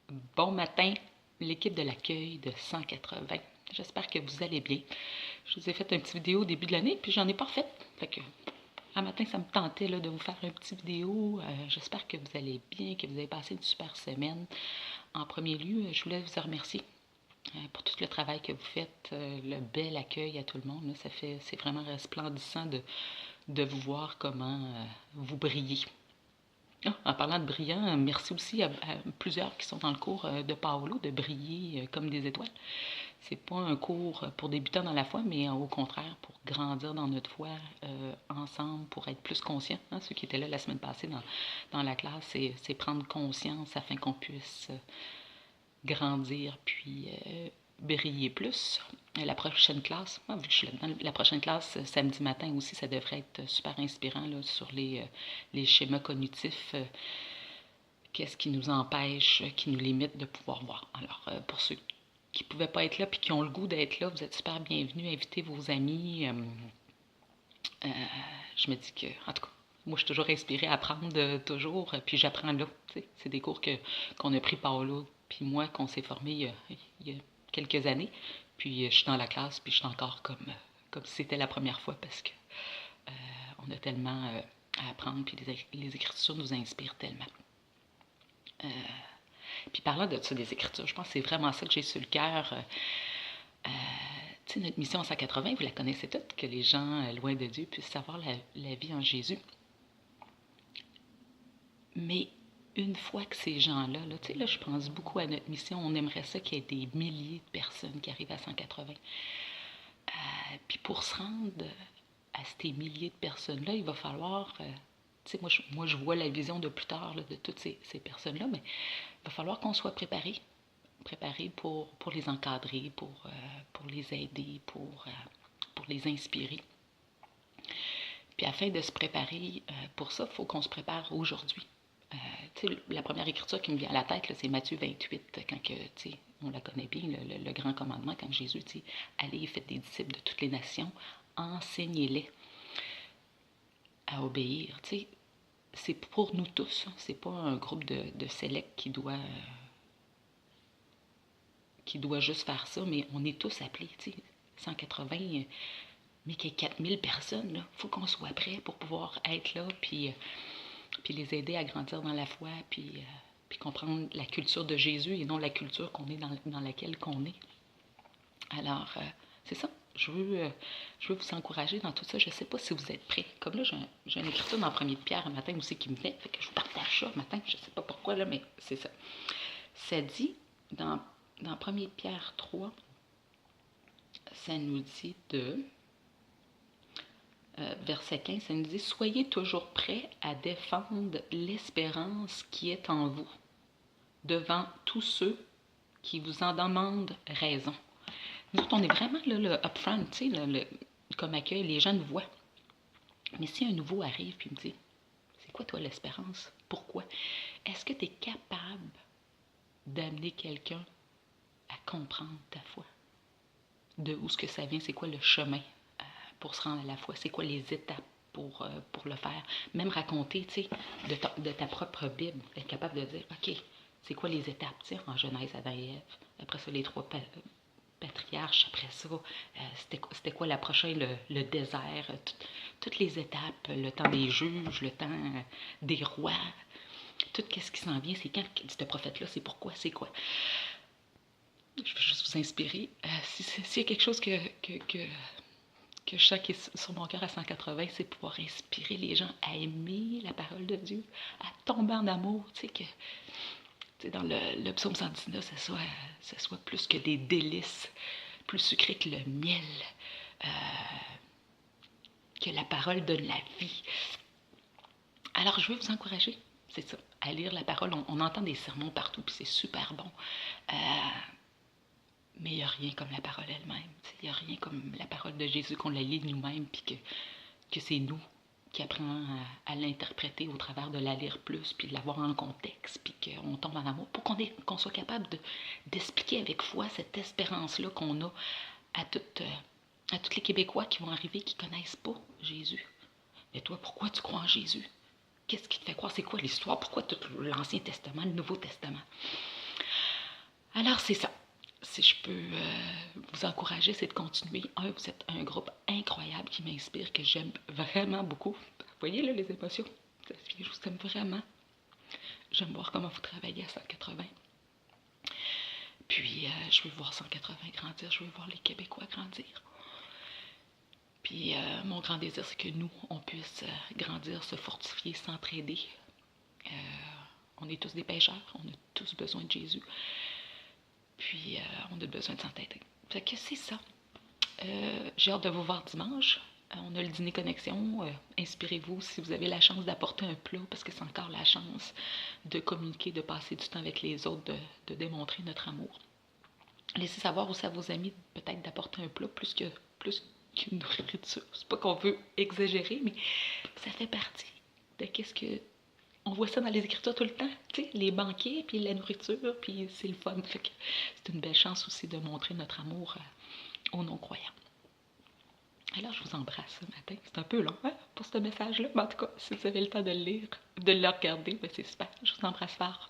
Bon matin, l'équipe de l'accueil de 180. J'espère que vous allez bien. Je vous ai fait une petite vidéo au début de l'année, puis j'en ai pas refait. Fait que, un matin, ça me tentait là, de vous faire une petite vidéo. J'espère que vous allez bien, que vous avez passé une super semaine. En premier lieu, je voulais vous remercier pour tout le travail que vous faites, le bel accueil à tout le monde. Là, c'est vraiment resplendissant de vous voir comment vous brillez. Ah, en parlant de brillant, merci aussi à plusieurs qui sont dans le cours de Paolo de briller comme des étoiles. C'est pas un cours pour débutants dans la foi, mais au contraire pour grandir dans notre foi ensemble, pour être plus conscients. Hein, ceux qui étaient là la semaine passée dans la classe, c'est prendre conscience afin qu'on puisse grandir puis briller plus. La prochaine classe, vu que je suis là-dedans, la prochaine classe, samedi matin aussi, ça devrait être super inspirant là, sur les schémas cognitifs. Qu'est-ce qui nous empêche, qui nous limite de pouvoir voir. Alors, pour ceux qui ne pouvaient pas être là puis qui ont le goût d'être là, vous êtes super bienvenus. Invitez vos amis. Je me dis que, en tout cas, moi, je suis toujours inspirée à apprendre, toujours, puis j'apprends là. C'est des cours qu'on a pris Paolo puis moi, qu'on s'est formés il y a quelques années. Puis je suis dans la classe, puis je suis encore comme si c'était la première fois parce que on a tellement à apprendre, puis les écritures nous inspirent tellement. Puis parlant de ça, des écritures, je pense que c'est vraiment ça que j'ai sur le cœur. Tu sais, notre mission à 180, vous la connaissez toutes, que les gens loin de Dieu puissent savoir la vie en Jésus. Mais une fois que ces gens-là, là, tu sais, là, je pense beaucoup à notre mission, on aimerait ça qu'il y ait des milliers de personnes qui arrivent à 180. Puis pour se rendre à ces milliers de personnes-là, il va falloir, tu sais, moi, je vois la vision de plus tard là, de toutes ces personnes-là, mais il va falloir qu'on soit préparé pour les encadrer, pour les aider, pour les inspirer. Puis afin de se préparer pour ça, il faut qu'on se prépare aujourd'hui. La première écriture qui me vient à la tête, là, c'est Matthieu 28, quand que, on la connaît bien, le grand commandement, quand Jésus dit « Allez, faites des disciples de toutes les nations, enseignez-les à obéir. » C'est pour nous tous, hein, c'est pas un groupe de select qui doit juste faire ça, mais on est tous appelés, 180, mais qu'il y ait 4000 personnes, il faut qu'on soit prêt pour pouvoir être là, puis les aider à grandir dans la foi, puis comprendre la culture de Jésus et non la culture qu'on est dans laquelle qu'on est. Alors, c'est ça. Je veux vous encourager dans tout ça. Je ne sais pas si vous êtes prêts. Comme là, j'ai une écriture dans 1er Pierre un matin aussi qui me venait, fait que je vous partage ça un matin. Je ne sais pas pourquoi, là, mais c'est ça. Ça dit, dans 1er Pierre 3, ça nous dit verset 15, ça nous dit « Soyez toujours prêts à défendre l'espérance qui est en vous devant tous ceux qui vous en demandent raison. » Nous autres, on est vraiment là, le upfront, tu sais, comme accueil, les gens nous voient. Mais si un nouveau arrive et me dit « C'est quoi toi l'espérance? Pourquoi? » Est-ce que tu es capable d'amener quelqu'un à comprendre ta foi? De où ce que ça vient, c'est quoi le chemin pour se rendre à la foi? C'est quoi les étapes pour le faire? Même raconter, tu sais, de ta propre Bible, être capable de dire, OK, c'est quoi les étapes, tu sais, en Genèse, Adam et Ève, après ça, les 3 patriarches, après ça, c'était quoi la prochaine, le désert, toutes les étapes, le temps des juges, le temps des rois, tout ce qui s'en vient, c'est quand ce prophète-là, c'est pourquoi, c'est quoi. Je veux juste vous inspirer. S'il y a quelque chose que je sens qui est sur mon cœur à 180, c'est pouvoir inspirer les gens à aimer la parole de Dieu, à tomber en amour, tu sais, que dans le psaume 119, ça soit plus que des délices, plus sucré que le miel, que la parole donne la vie. Alors, je veux vous encourager, c'est ça, à lire la parole. On entend des sermons partout, puis c'est super bon. Mais il n'y a rien comme la parole elle-même. Il n'y a rien comme la parole de Jésus qu'on la lit nous-mêmes, puis que c'est nous qui apprenons à l'interpréter au travers de la lire plus, puis de l'avoir en contexte, puis qu'on tombe en amour, pour qu'on soit capable d'expliquer avec foi cette espérance-là qu'on a à tous les Québécois qui vont arriver, qui ne connaissent pas Jésus. Mais toi, pourquoi tu crois en Jésus? Qu'est-ce qui te fait croire? C'est quoi l'histoire? Pourquoi tout l'Ancien Testament, le Nouveau Testament? Alors, c'est ça. Si je peux vous encourager, c'est de continuer. Vous êtes un groupe incroyable qui m'inspire, que j'aime vraiment beaucoup. Vous voyez, là, les émotions, je vous aime vraiment. J'aime voir comment vous travaillez à 180. Puis, je veux voir 180 grandir, je veux voir les Québécois grandir. Puis, mon grand désir, c'est que nous, on puisse grandir, se fortifier, s'entraider. On est tous des pécheurs, on a tous besoin de Jésus. Puis, on a besoin de s'entêter. Fait que c'est ça. J'ai hâte de vous voir dimanche. On a le dîner connexion. Inspirez-vous si vous avez la chance d'apporter un plat, parce que c'est encore la chance de communiquer, de passer du temps avec les autres, de démontrer notre amour. Laissez savoir aussi à vos amis peut-être d'apporter un plat plus qu'une nourriture. C'est pas qu'on veut exagérer, mais ça fait partie de qu'est-ce que... On voit ça dans les Écritures tout le temps, tu sais, les banquets, puis la nourriture, puis c'est le fun. Fait que c'est une belle chance aussi de montrer notre amour aux non-croyants. Alors, je vous embrasse ce matin. C'est un peu long pour ce message-là, mais en tout cas, si vous avez le temps de le lire, de le regarder, ben c'est super. Je vous embrasse fort.